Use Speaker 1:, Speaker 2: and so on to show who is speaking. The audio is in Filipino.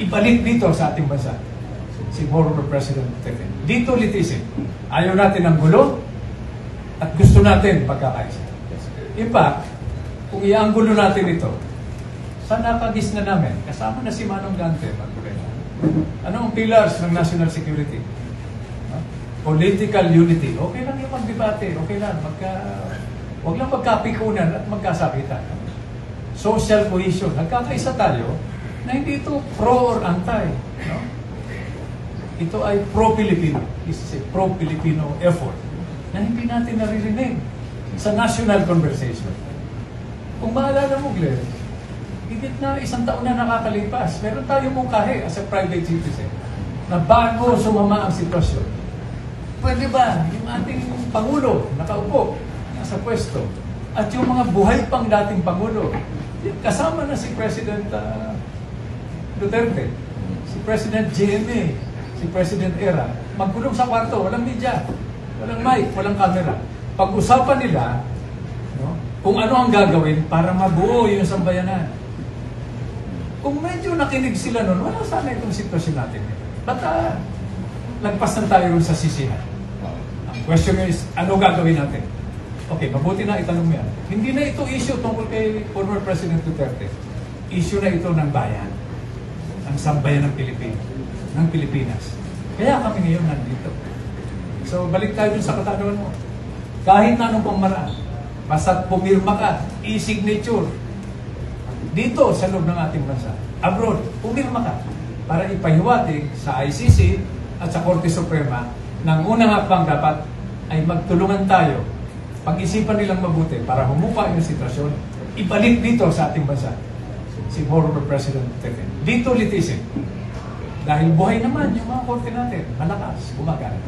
Speaker 1: ibalik dito sa ating bansa si former President Duterte. Dito litisin. Ayaw natin ng gulo at gusto natin pagkakaisa. In fact, kung ianggulo natin ito, sa nakagis na namin, kasama na si Manong Gante, ano ang pillars ng national security? Political unity. Okay lang yung magdebate. Okay lang. Huwag lang magkapikunan at magkasakitan. Social cohesion. Nagkakaisa tayo na hindi ito pro or anti. No? Ito ay pro-Filipino. This is a pro-Filipino effort na hindi natin naririnig sa national conversation. Kung maalala mo, Glenn, higit na 1 taon na nakakalipas, meron tayo mungkahi as a private citizen na bago sumama ang sitwasyon. Pwede ba yung ating Pangulo nakaupo, nasa pwesto, at yung mga buhay pang dating Pangulo, kasama na si President Duterte, si President GMA, si President Era, magkulong sa kwarto, walang media, walang mic, walang camera. Pag-usapan nila, no, kung ano ang gagawin para mabuo yung sambayanan. Kung medyo nakinig sila nun, wala sana itong sitwasyon natin. Ba't lagpasan tayo rin sa sisihan? Ang question is, ano gagawin natin? Okay, mabuti na itanong mo yan. Hindi na ito issue tungkol kay former President Duterte. Issue na ito ng bayan, ng sambayan ng Pilipinas. Kaya kami ngayon nandito. So, balik tayo dun sa katanungan mo. Kahit na anong pamaraan, basta pumirma ka, e-signature, dito sa loob ng ating bansa, abroad, pumirma ka para ipahiwatig sa ICC at sa Korte Suprema ng unang hakbang dapat ay magtulungan tayo, pag-isipan nilang mabuti para humupa yung sitwasyon, ibalik dito sa ating bansa si former President Duterte. Dito litisin. Dahil buhay naman yung mga korte natin, malakas, gumagana.